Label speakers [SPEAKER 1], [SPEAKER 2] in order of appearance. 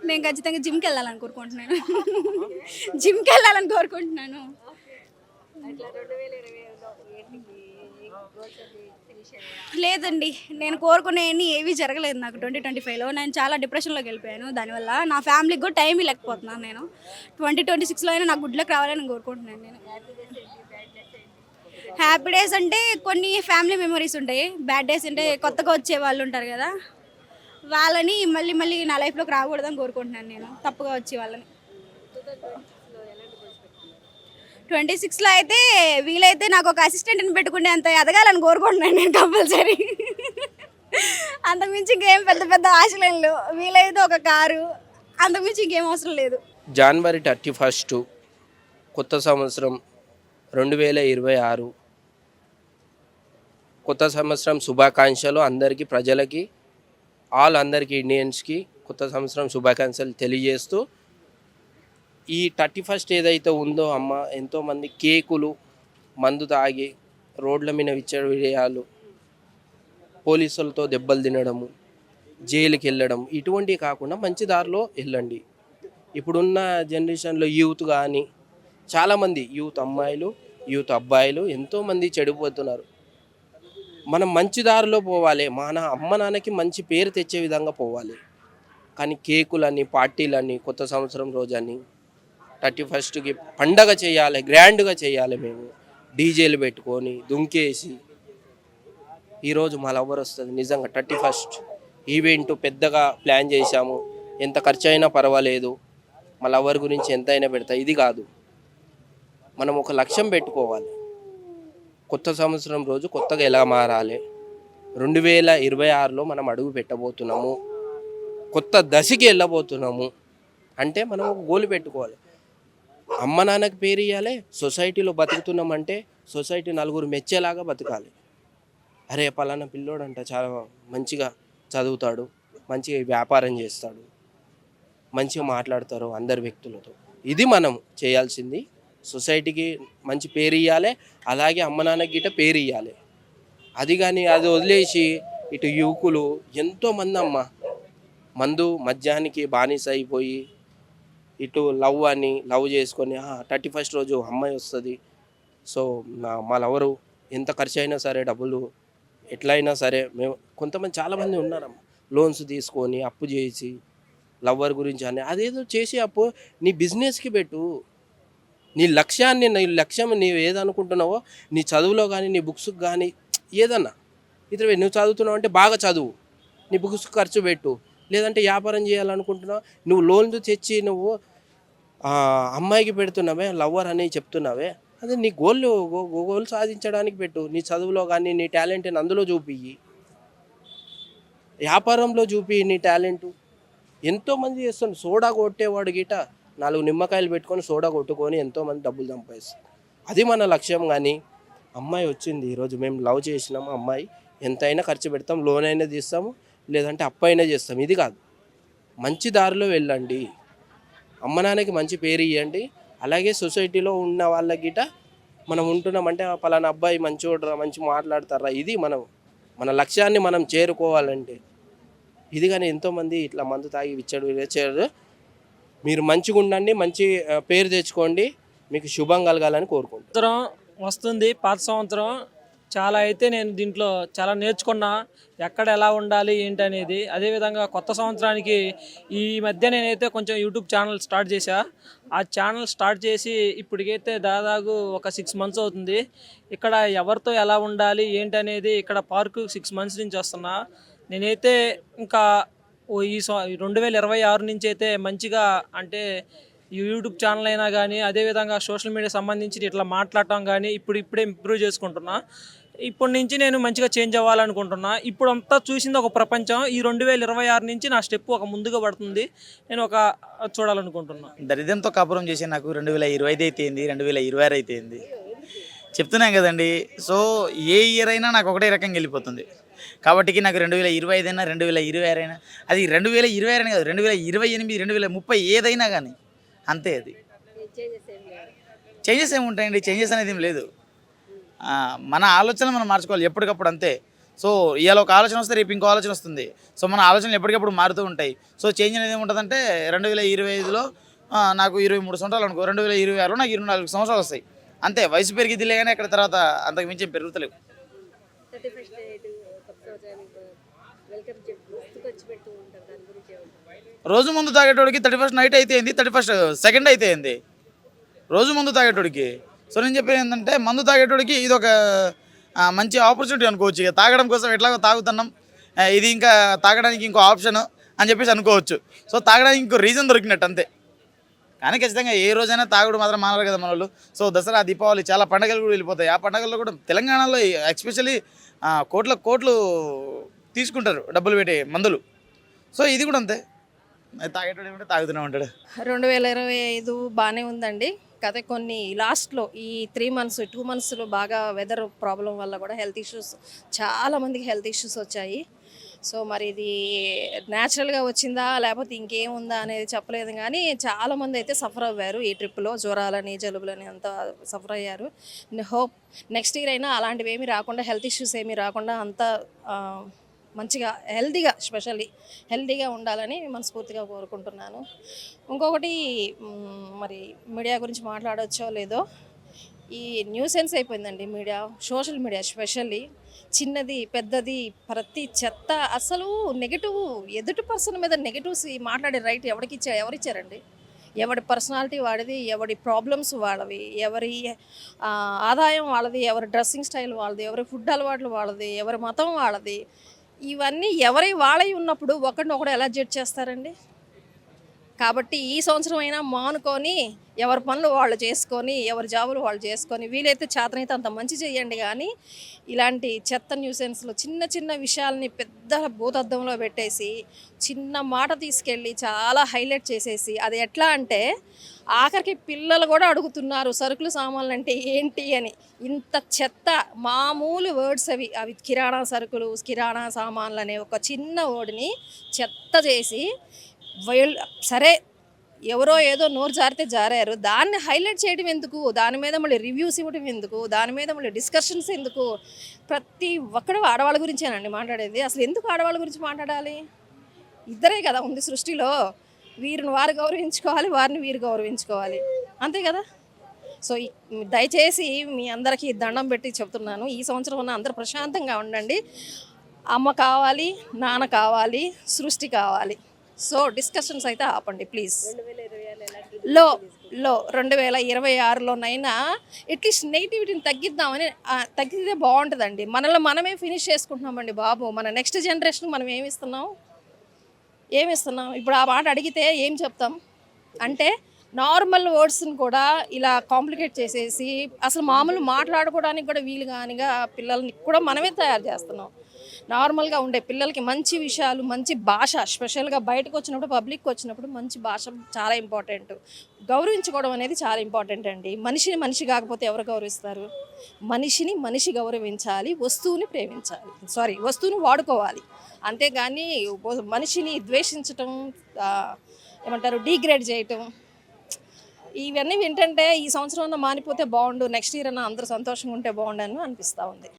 [SPEAKER 1] నేను ఖచ్చితంగా జిమ్కి వెళ్ళాలని కోరుకుంటున్నాను. జిమ్కి వెళ్ళాలని కోరుకుంటున్నాను. లేదండి, నేను కోరుకునేవన్నీ ఏవి జరగలేదు నాకు 2025లో. నేను చాలా డిప్రెషన్లోకి వెళ్ళిపోయాను. దానివల్ల నా ఫ్యామిలీకి కూడా టైం ఇవ్వలేకపోతున్నాను. నేను 2026లో అయినా నాకు గుడ్ లక్ రావాలని కోరుకుంటున్నాను. నేను హ్యాపీ డేస్ అంటే కొన్ని ఫ్యామిలీ మెమరీస్ ఉంటాయి. బ్యాడ్ డేస్ అంటే కొత్తగా వచ్చే వాళ్ళు ఉంటారు కదా, వాళ్ళని మళ్ళీ మళ్ళీ నా లైఫ్లోకి రాకూడదని కోరుకుంటున్నాను. నేను తప్పుగా వచ్చే వాళ్ళని 26లో అయితే వీలైతే నాకు ఒక అసిస్టెంట్ని పెట్టుకునే అంత ఎదగాలని కోరుకుంటున్నాను నేను కంపల్సరీ. అంతకుమించి ఇంకేం పెద్ద పెద్ద ఆశలేం లేవు. వీలైతే ఒక కారు, అంతకుమించి ఇంకేం అవసరం లేదు.
[SPEAKER 2] జనవరి 31 కొత్త సంవత్సరం 2026 కొత్త సంవత్సరం శుభాకాంక్షలు అందరికీ, ప్రజలకి, అందరికీ ఇండియన్స్కి కొత్త సంవత్సరం శుభాకాంక్షలు తెలియజేస్తూ, ఈ 31 ఏదైతే ఉందో అమ్మ, ఎంతోమంది కేకులు మందు తాగి రోడ్ల మీద విచ్చలవిడియాలు, పోలీసులతో దెబ్బలు తినడము, జైలుకి వెళ్ళడం, ఇటువంటివి కాకుండా మంచి దారిలో వెళ్ళండి. ఇప్పుడున్న జనరేషన్లో యూత్ కానీ చాలామంది యూత్ అమ్మాయిలు, యూత్ అబ్బాయిలు ఎంతోమంది చెడిపోతున్నారు. మనం మంచి దారిలో పోవాలి, మన అమ్మ నాన్నకి మంచి పేరు తెచ్చే విధంగా పోవాలి. కానీ కేకులని, పార్టీలని, కొత్త సంవత్సరం రోజని 31కి పండగ చేయాలి, గ్రాండ్గా చేయాలి. మేము డీజేలు పెట్టుకొని దుంకేసి, ఈరోజు మా లవర్ వస్తుంది నిజంగా 31 ఈవెంట్ పెద్దగా ప్లాన్ చేశాము, ఎంత ఖర్చు అయినా పర్వాలేదు, మా లవర్ గురించి ఎంతైనా పెడతా. ఇది కాదు, మనం ఒక లక్ష్యం పెట్టుకోవాలి. కొత్త సంవత్సరం రోజు కొత్తగా ఎలా మారాలి, 2026లో మనం అడుగు పెట్టబోతున్నాము, కొత్త దశకి వెళ్ళబోతున్నాము అంటే మనం ఒక గోల్ పెట్టుకోవాలి. అమ్మ నాన్నకి పేరు ఇవ్వాలి, సొసైటీలో బతుకుతున్నామంటే సొసైటీ నలుగురు మెచ్చేలాగా బతకాలి. అరే పలానా పిల్లోడంట చాలా మంచిగా చదువుతాడు, మంచిగా వ్యాపారం చేస్తాడు, మంచిగా మాట్లాడతారు అందరి వ్యక్తులతో. ఇది మనం చేయాల్సింది. సొసైటీకి మంచి పేరు ఇవ్వాలి, అలాగే అమ్మ నాన్నకి గిట్ట పేరు ఇవ్వాలి. అది కానీ అది వదిలేసి ఇటు యువకులు ఎంతోమంది అమ్మ మందు మద్యానికి బానిస అయిపోయి, ఇటు లవ్ చేసుకొని 31 రోజు అమ్మాయి వస్తుంది, సో మా లవరు ఎంత ఖర్చు అయినా సరే, డబ్బులు ఎట్లయినా సరే, మేము కొంతమంది చాలామంది ఉన్నారమ్మ లోన్స్ తీసుకొని అప్పు చేసి లవ్వర్ గురించి అని అదేదో చేసి అప్పు నీ బిజినెస్కి పెట్టు. నీ లక్ష్యం నీవు ఏదనుకుంటున్నావో, నీ చదువులో కానీ, నీ బుక్స్కి కానీ, ఏదన్నా ఇతర నువ్వు చదువుతున్నావు అంటే బాగా చదువు, నీ బుక్స్ ఖర్చు పెట్టు. లేదంటే వ్యాపారం చేయాలనుకుంటున్నావు, నువ్వు లోన్లు తెచ్చి నువ్వు అమ్మాయికి పెడుతున్నావే, లవ్వర్ అని చెప్తున్నావే, అదే నీ గోల్ సాధించడానికి పెట్టు. నీ చదువులో కానీ నీ టాలెంట్ని అందులో చూపియ్యి, వ్యాపారంలో చూపి నీ టాలెంటు. ఎంతోమంది చేస్తున్నారు. సోడా కొట్టేవాడు గిట 4 నిమ్మకాయలు పెట్టుకొని సోడా కొట్టుకొని ఎంతోమంది డబ్బులు సంపాదిస్తారు. అది మన లక్ష్యం. కానీ అమ్మాయి వచ్చింది ఈరోజు, మేము లవ్ చేసినాము, అమ్మాయి ఎంతైనా ఖర్చు పెడతాం, లోన్ అయినా తీస్తాము, లేదంటే అప్పు అయినా చేస్తాం. ఇది కాదు, మంచి దారిలో వెళ్ళండి, అమ్మ నాన్నకి మంచి పేరు ఇవ్వండి. అలాగే సొసైటీలో ఉన్న వాళ్ళకి గిట మనం ఉంటున్నామంటే పలానా అబ్బాయి మంచోడురా, మంచి మాట్లాడతారా, ఇది మన లక్ష్యాన్ని మనం చేరుకోవాలంటే ఇది. కానీ ఎంతోమంది ఇట్లా మందు తాగి విచ్చడు. మీరు మంచిగా ఉండండి, మంచి పేరు తెచ్చుకోండి, మీకు శుభం కలగాలని కోరుకుంటున్నాను.
[SPEAKER 3] వస్తుంది పాత సంవత్సరం, చాలా అయితే నేను దీంట్లో చాలా నేర్చుకున్నా, ఎక్కడ ఎలా ఉండాలి ఏంటి అనేది. అదేవిధంగా కొత్త సంవత్సరానికి ఈ మధ్య నేనైతే కొంచెం యూట్యూబ్ ఛానల్ స్టార్ట్ చేశా. ఆ ఛానల్ స్టార్ట్ చేసి ఇప్పటికైతే దాదాపు ఒక 6 months అవుతుంది. ఇక్కడ ఎవరితో ఎలా ఉండాలి ఏంటి అనేది ఇక్కడ పార్కు 6 months నుంచి వస్తున్నా. నేనైతే ఇంకా ఈ 2026 నుంచి అయితే మంచిగా, అంటే యూట్యూబ్ ఛానల్ అయినా కానీ, అదేవిధంగా సోషల్ మీడియా సంబంధించి ఇట్లా మాట్లాడటం కానీ ఇప్పుడే ఇంప్రూవ్ చేసుకుంటున్నా. ఇప్పటి నుంచి నేను మంచిగా చేంజ్ అవ్వాలనుకుంటున్నా. ఇప్పుడు అంతా చూసింది ఒక ప్రపంచం. ఈ 2026 నుంచి నా స్టెప్ ఒక ముందుగా పడుతుంది, నేను ఒక చూడాలనుకుంటున్నా.
[SPEAKER 4] దరిద్రంతో కాపురం చేసి నాకు 2025 అయితే ఏంది, 2026 అయితే ఏంది చెప్తున్నాం కదండి. సో ఏ ఇయర్ అయినా నాకు ఒకటే రకంగా వెళ్ళిపోతుంది. కాబట్టి నాకు 2025 అయినా 2026 అయినా, అది 2026 అయినా కాదు, 2028, 2030 ఏదైనా కానీ అంతే. అది చేంజెస్ ఏముంటాయండి, చేంజెస్ అనేది ఏం లేదు. మన ఆలోచన మనం మార్చుకోవాలి ఎప్పటికప్పుడు, అంతే. సో ఇవాళ ఒక ఆలోచన వస్తే రేపు ఇంకో ఆలోచన వస్తుంది. సో మన ఆలోచనలు ఎప్పటికప్పుడు మారుతూ ఉంటాయి. సో చేంజ్ అనేది ఏముంటుందంటే 2025లో నాకు 23 సంవత్సరాలు అనుకో, 2026లో నాకు 24 సంవత్సరాలు వస్తాయి. అంతే, వయసు పెరిగిద్దిలే కానీ అక్కడ తర్వాత అంతకు మించి పెరుగుతలేవు. రోజు ముందు తాగేటోడికి 31st నైట్ అయితే ఏంది, 31st సెకండ్ అయితే ఏంది, రోజు మందు తాగేటోడికి. సో నేను చెప్పేది ఏంటంటే మందు తాగేటోడికి ఇది ఒక మంచి ఆపర్చునిటీ అనుకోవచ్చు. ఇక తాగడం కోసం ఎట్లాగో తాగుతున్నాం, ఇది ఇంకా తాగడానికి ఇంకో ఆప్షన్ అని చెప్పేసి అనుకోవచ్చు. సో తాగడానికి ఇంకో రీజన్ దొరికినట్టు అంతే. కానీ ఖచ్చితంగా ఏ రోజైనా తాగుడు మాత్రం మానరు కదా మన వాళ్ళు. సో దసరా, దీపావళి చాలా పండుగలు కూడా వెళ్ళిపోతాయి. ఆ పండుగల్లో కూడా తెలంగాణలో ఎస్పెషల్లీ కోట్లు తీసుకుంటారు డబ్బులు పెట్టి మందులు. సో ఇది కూడా అంతే, తాగేటోడు ఏమంటే తాగుతూనే ఉంటాడు.
[SPEAKER 5] 2025 బాగానే ఉందండి. కాకపోతే కొన్ని లాస్ట్లో ఈ 3 months 2 monthsలో బాగా వెదర్ ప్రాబ్లం వల్ల కూడా హెల్త్ ఇష్యూస్, చాలామందికి హెల్త్ ఇష్యూస్ వచ్చాయి. సో మరి ఇది న్యాచురల్గా వచ్చిందా లేకపోతే ఇంకేముందా అనేది చెప్పలేదు, కానీ చాలామంది అయితే సఫర్ అవ్వారు ఈ ట్రిప్లో. జ్వరాలని, జలుబులని అంతా సఫర్ అయ్యారు. హోప్ నెక్స్ట్ ఇయర్ అయినా అలాంటివి ఏమీ రాకుండా, హెల్త్ ఇష్యూస్ ఏమీ రాకుండా అంతా మంచిగా హెల్తీగా, స్పెషల్లీ హెల్తీగా ఉండాలని మనస్ఫూర్తిగా కోరుకుంటున్నాను. ఇంకొకటి, మరి మీడియా గురించి మాట్లాడవచ్చో లేదో, ఈ న్యూసెన్స్ అయిపోయిందండి మీడియా, సోషల్ మీడియా స్పెషల్లీ. చిన్నది పెద్దది ప్రతి చెత్త, అసలు నెగిటివ్, ఎదుటి పర్సన్ మీద నెగిటివ్స్ మాట్లాడే రైట్ ఎవరిచ్చారండి? ఎవడి పర్సనాలిటీ వాడిది, ఎవడి ప్రాబ్లమ్స్ వాళ్ళవి, ఎవరి ఆదాయం వాళ్ళది, ఎవరి డ్రెస్సింగ్ స్టైల్ వాళ్ళది, ఎవరి ఫుడ్ అలవాట్లు వాళ్ళది, ఎవరి మతం వాళ్ళది. ఇవన్నీ ఎవరి వాళ్ళవి ఉన్నప్పుడు ఒకరినొకడు ఎలా జడ్జ్ చేస్తారండి? కాబట్టి ఈ సంవత్సరం అయినా మానుకొని ఎవరి పనులు వాళ్ళు చేసుకొని, ఎవరి జాబులు వాళ్ళు చేసుకొని, వీలైతే చేతనైతే అంత మంచి చేయండి. కానీ ఇలాంటి చెత్త న్యూసెన్స్లో చిన్న చిన్న విషయాల్ని పెద్ద భూతద్దంలో పెట్టేసి, చిన్న మాట తీసుకెళ్ళి చాలా హైలైట్ చేసేసి, అది ఎట్లా అంటే ఆఖరికి పిల్లలు కూడా అడుగుతున్నారు సరుకులు సామాన్లు అంటే ఏంటి అని. ఇంత చెత్త మామూలు వర్డ్స్ అవి కిరాణా సరుకులు, కిరాణా సామాన్లు అనే ఒక చిన్న వర్డ్ని చెత్త చేసి, సరే ఎవరో ఏదో నోరు జారితే జారారు, దాన్ని హైలైట్ చేయడం ఎందుకు? దాని మీద మళ్ళీ రివ్యూస్ ఇవ్వడం ఎందుకు? దాని మీద మళ్ళీ డిస్కషన్స్ ఎందుకు? ప్రతి ఒక్కడు ఆడవాళ్ళ గురించేనండి మాట్లాడేది. అసలు ఎందుకు ఆడవాళ్ళ గురించి మాట్లాడాలి? ఇద్దరే కదా ఉంది సృష్టిలో. వీరిని వారు గౌరవించుకోవాలి, వారిని వీరు గౌరవించుకోవాలి, అంతే కదా. సో దయచేసి మీ అందరికీ దండం పెట్టి చెప్తున్నాను, ఈ సంవత్సరం ఉన్న అందరూ ప్రశాంతంగా ఉండండి. అమ్మ కావాలి, నాన్న కావాలి, సృష్టి కావాలి. సో డిస్కషన్స్ అయితే ఆపండి ప్లీజ్. 2026లోనైనా అట్లీస్ట్ నెగిటివిటీని తగ్గితే బాగుంటుందండి. మనల్ని మనమే ఫినిష్ చేసుకుంటున్నామండి బాబు. మన నెక్స్ట్ జనరేషన్ మనం ఏమిస్తున్నాం? ఇప్పుడు ఆ మాట అడిగితే ఏం చెప్తాం అంటే, నార్మల్ వర్డ్స్ని కూడా ఇలా కాంప్లికేట్ చేసేసి, అసలు మామూలు మాట్లాడుకోవడానికి కూడా వీలు కానిగా పిల్లల్ని కూడా మనమే తయారు చేస్తున్నాం. నార్మల్గా ఉండే పిల్లలకి మంచి విషయాలు, మంచి భాష, స్పెషల్గా బయటకు వచ్చినప్పుడు, పబ్లిక్కి వచ్చినప్పుడు మంచి భాష చాలా ఇంపార్టెంట్. గౌరవించుకోవడం అనేది చాలా ఇంపార్టెంట్ అండి. మనిషిని మనిషి కాకపోతే ఎవరు గౌరవిస్తారు? మనిషిని మనిషి గౌరవించాలి, వస్తువుని వాడుకోవాలి. అంతేగాని మనిషిని ద్వేషించటం, ఏమంటారు, డీగ్రేడ్ చేయటం, ఇవన్నీ వింటుంటే ఈ సంవత్సరం మానిపోతే బాగుండు, నెక్స్ట్ ఇయర్ అన్న అందరూ సంతోషంగా ఉంటే బాగుండు అని అనిపిస్తూ ఉంది.